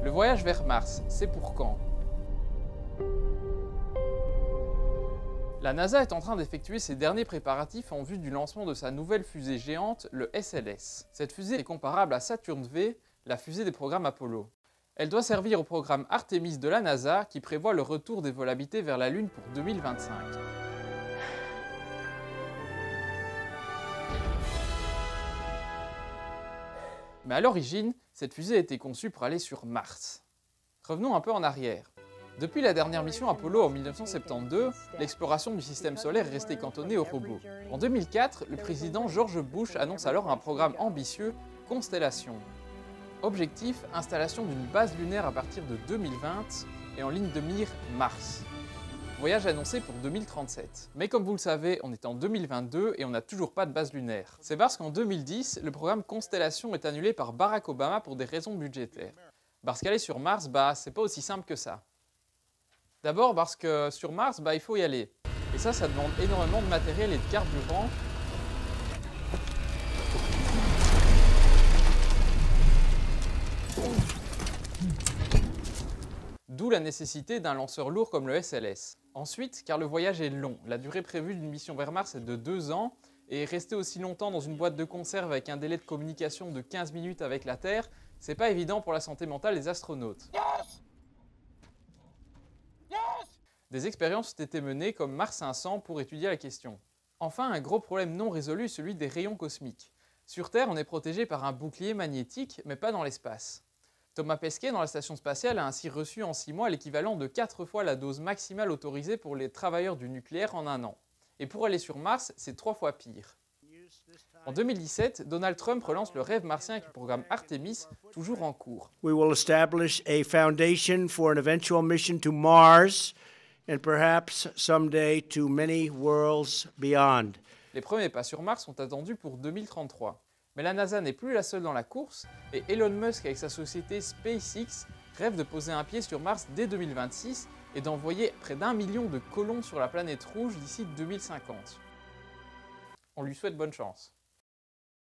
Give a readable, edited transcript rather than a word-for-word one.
Le voyage vers Mars, c'est pour quand? La NASA est en train d'effectuer ses derniers préparatifs en vue du lancement de sa nouvelle fusée géante, le SLS. Cette fusée est comparable à Saturn V, la fusée des programmes Apollo. Elle doit servir au programme Artemis de la NASA qui prévoit le retour des vols habités vers la Lune pour 2025. Mais à l'origine, cette fusée a été conçue pour aller sur Mars. Revenons un peu en arrière. Depuis la dernière mission Apollo en 1972, l'exploration du système solaire est restée cantonnée aux robots. En 2004, le président George Bush annonce alors un programme ambitieux, Constellation. Objectif, installation d'une base lunaire à partir de 2020 et en ligne de mire Mars. Voyage annoncé pour 2037. Mais comme vous le savez, on est en 2022 et on n'a toujours pas de base lunaire. C'est parce qu'en 2010, le programme Constellation est annulé par Barack Obama pour des raisons budgétaires. Parce qu'aller sur Mars, c'est pas aussi simple que ça. D'abord parce que sur Mars, il faut y aller. Et ça demande énormément de matériel et de carburant. D'où la nécessité d'un lanceur lourd comme le SLS. Ensuite, car le voyage est long. La durée prévue d'une mission vers Mars est de 2 ans, et rester aussi longtemps dans une boîte de conserve avec un délai de communication de 15 minutes avec la Terre, c'est pas évident pour la santé mentale des astronautes. Des expériences ont été menées comme Mars 500 pour étudier la question. Enfin, un gros problème non résolu est celui des rayons cosmiques. Sur Terre, on est protégé par un bouclier magnétique, mais pas dans l'espace. Thomas Pesquet, dans la station spatiale, a ainsi reçu en 6 mois l'équivalent de 4 fois la dose maximale autorisée pour les travailleurs du nucléaire en 1 an. Et pour aller sur Mars, c'est 3 fois pire. En 2017, Donald Trump relance le rêve martien avec le programme Artemis, toujours en cours. We will establish a foundation for an eventual mission to Mars and perhaps someday to many worlds beyond. Les premiers pas sur Mars sont attendus pour 2033. Mais la NASA n'est plus la seule dans la course, et Elon Musk avec sa société SpaceX rêve de poser un pied sur Mars dès 2026 et d'envoyer près d'1 million de colons sur la planète rouge d'ici 2050. On lui souhaite bonne chance.